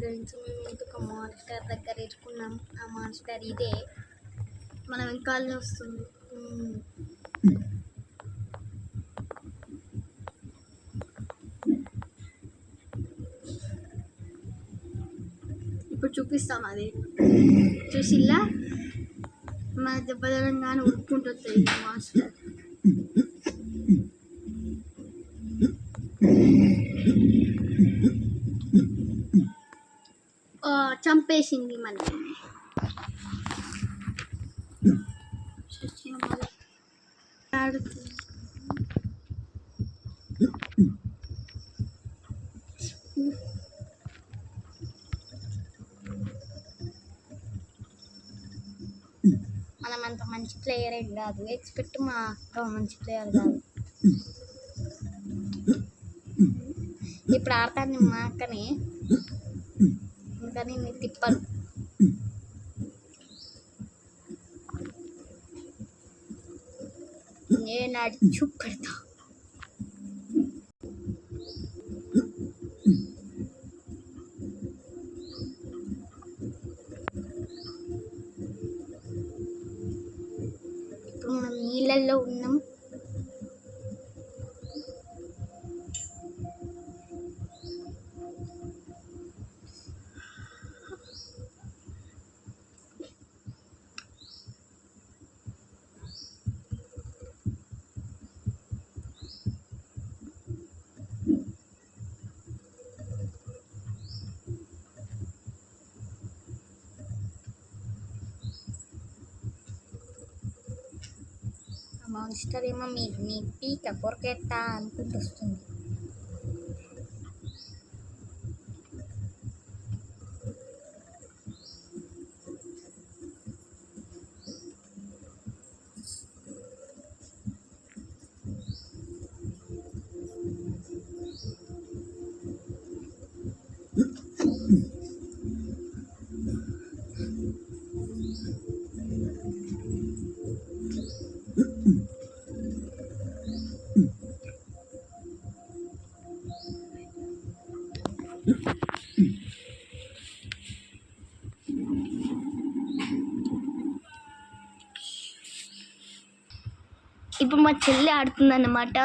Friends, మేము ఇంకొక monster దగ్గర ఇరుకున్నాం. ఆ మాన్స్టర్ ఇదే, మనం వెనకాలనే వస్తుంది. ఇప్పుడు చూపిస్తాం. అది చూసిల్లా, మన దెబ్బతలంగానే ఉరుక్కుంటూ వస్తుంది మాన్స్టర్. చంపేసింది మనకి. మనం అంత మంచి ప్లేయర్ ఏం కాదు, ఎక్స్పెక్ట్ మా అక్క మంచి ప్లేయర్ కాదు. ఇప్పుడు ఆడతాను మా అక్కని, ఇంకా నేను తిప్పను. నేను అడిచు పెడతా. ఇప్పుడు మనం నీళ్ళల్లో ఉన్నాం. మాన్స్టర్ ఏమో మీ పీక కొరకెత్తా అనుకుంటూ వస్తుంది. ఇప్పుడు మా చెల్లి ఆడుతుందన్నమాట.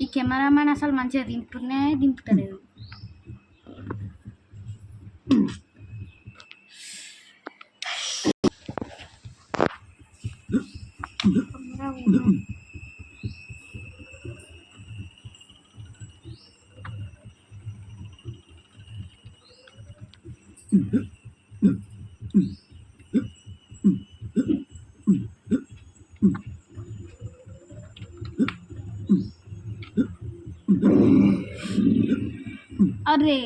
ఈ కెమెరామెన్ అసలు మంచిగా దింపుతలేదు. అరే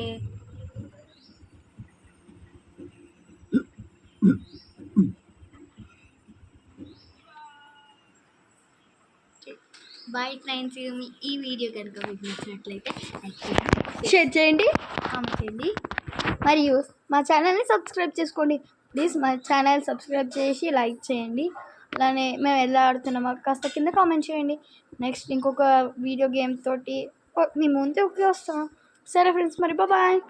బాయ్ ఫ్రెండ్స్, ఈ వీడియో కనుక మీకు నచ్చినట్లయితే షేర్ చేయండి, కామెంట్ చేయండి, మరియు మా ఛానల్ని సబ్స్క్రైబ్ చేసుకోండి. ప్లీజ్ మా ఛానల్ సబ్స్క్రైబ్ చేసి లైక్ చేయండి. అలానే మేము ఎలా ఆడుతున్నామో కాస్త కింద కామెంట్ చేయండి. నెక్స్ట్ ఇంకొక వీడియో గేమ్ తోటి మీ ముందుకు వస్తాం. సరే ఫ్రెండ్స్, మరి బాయ్.